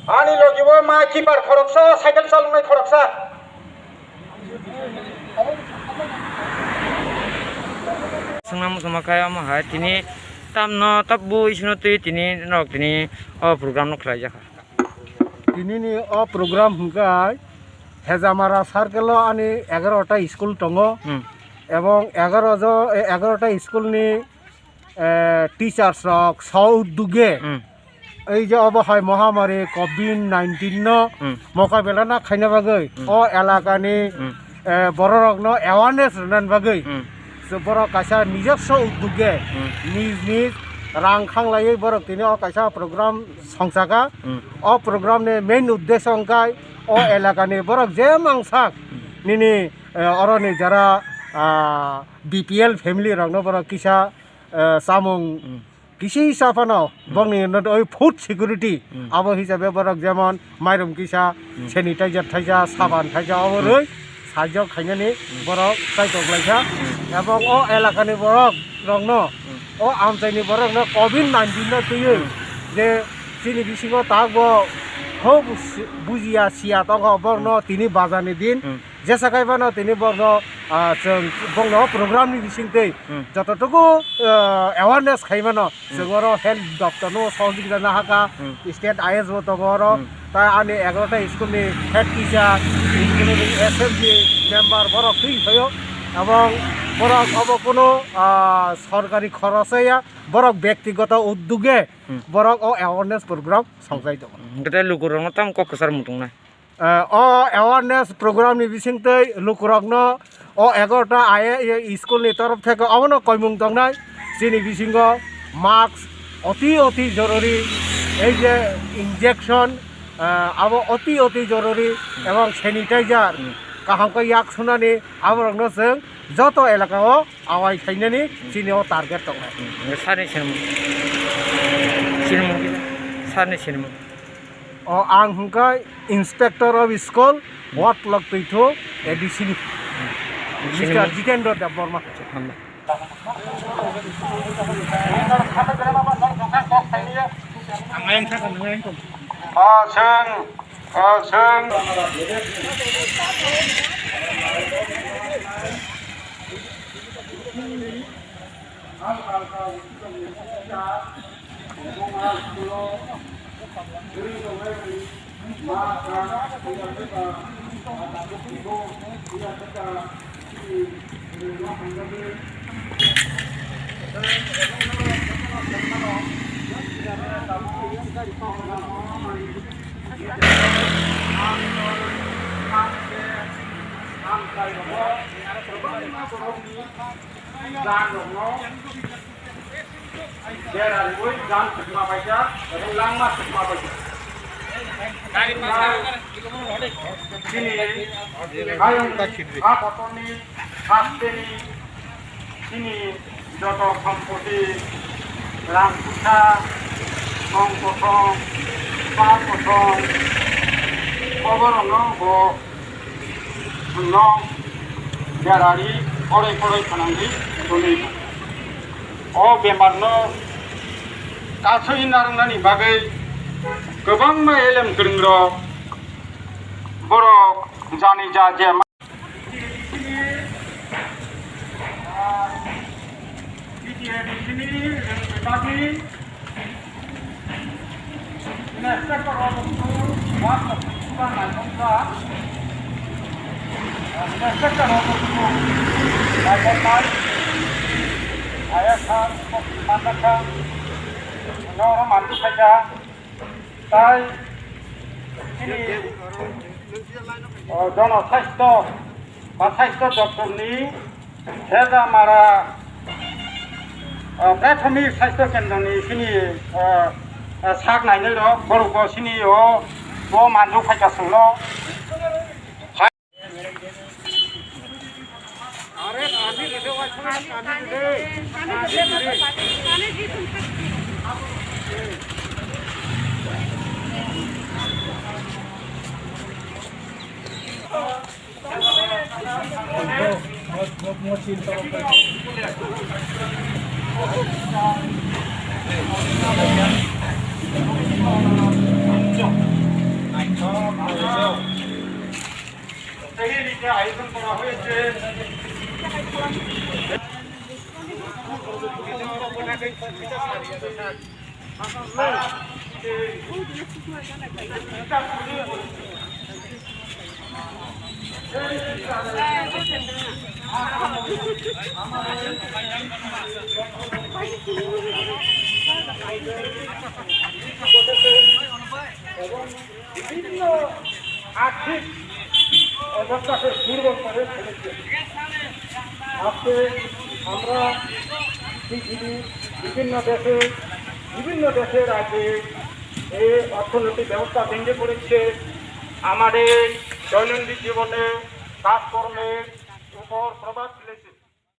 Ani logibo ma kiper khoroksa cycle chalunai khoroksa Senam sama kayak mah tini tamno tabu isno tini nok tini program nok kerja kah ini nih program hingga Hezamara Circle ani 11টা school tongo এবং 11টা school নি teachers রক সৌদ্যোগে এই যে অবহায় মহামারী COVID-19 মোকাবেলা না খাইনা বাগৈ ও এলাকানি বড় রকম অ্যাওয়ারনেস রান বাগৈ বড় কাইসা নিজস্ব উদ্যোগে নিজ রাং খাংলাই বড় তিনি ও কাইসা প্রোগ্রাম সংসাকা ও প্রোগ্রাম নি মেইন উদ্দেশ্য অঙ্কাই ও এলাকানি বড় যে মাংসাক নিনি অরনি যারা বিপিএল ফ্যামিলি রকম বড় কিসা সামুং কৃষি হিসাবানো বংনি ওই ফুড সিকিউরিটি আবো হিসাবে বরক যেমন মাইরম কিসা স্যানিটাইজার থাইজা সাবান থাইজা অবরই সাহায্য খাইনানি বরক চাইতগলাইছা এবং ও এলাকানি বরক রং ও আমচাইনি বরক কোভিড-19 তুই যে চিনি বিসিগো তাক খুব বুঝিয়া সিয়া তক বর্ণ তিনি বাজানি দিন যে সাকাইবানো তিনি বর্ণ বংন প্রোগ্রামনি বিসিংতে যতটুকু অ্যাওয়ারনেস খাইবানো जोङो हेल्थ दफ्तरनो सहयोगिता ना हाका स्टेट आईएसओ तगरो ता आनि 11টা স্কুলनि हेड টিচার স্কুলनि এসএমজি মেম্বার বরক তুই হयो এবং বরক অব কোনো সরকারি খরচয়া বরক ব্যক্তিগত উদ্যোগে বরক ও অ্যাওয়ারনেস প্রোগ্রাম সংজাই দङ kita lukurang tam kok kesar mutung na ও অ্যাওয়ারনেস প্রোগ্রামনি বিসিংতে লুকুরকনো ও 11টা স্কুলনি তরফ থেকে অবনো কইমুং দংনাই চিনি বিসিংগ মাস্ক অতি জরুরি এই যে ইনজেকশন আবো অতি জরুরি এবং স্যানিটাইজার কাহামকে ইয়াক শুনানি আবরংনো जों যত এলাকাও আওয়াই খাইনানি চিনিও টার্গেট দङ सारनि सिनेमा ও आं हुंखा inspector of school ward block 2 एडिसन मिस्टर जितेन्द्र देव बर्मा যত সম্পত্তি রাং কুঠা কং কথং পা কথং খবরং নং বেড়ারি অড়াই থানাंगि दलै अ बेमारनो गासै नारंनानि बागै गोबां एलेम गोरों बर' जानि जा जे জনস্বাস্থ্য বা স্বাস্থ্য দপ্তরনি হেজামারা प्राथमिक स्वास्थ्य केन्द्रनि सिनि साक नायनो र बर'खौ सिनि अ मानजौ फायगासिनो अरे आदि रेडियो বিভিন্ন আর্থিক অবস্থাকে দুর্বল করে ফেলেছে। আজকে আমরা পৃথিবীর বিভিন্ন দেশের আগে এই অর্থনৈতিক ব্যবস্থা ভেঙে পড়েছে, আমাদের দৈনন্দিন জীবনে কাজকর্মের উপর প্রভাব ফেলেছে।